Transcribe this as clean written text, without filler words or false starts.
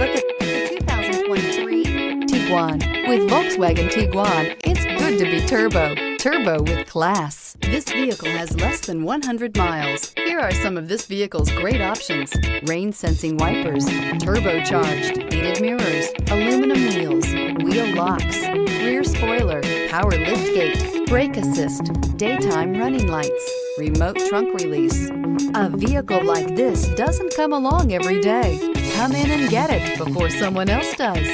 look at the 2023 Tiguan. With Volkswagen Tiguan, it's good to be turbo. Turbo with class. This vehicle has less than 100 miles. Here are some of this vehicle's great options: rain-sensing wipers, turbocharged, heated mirrors, aluminum wheels, wheel locks, rear spoiler, power liftgate, brake assist, daytime running lights, remote trunk release. A vehicle like this doesn't come along every day. Come in and get it before someone else does.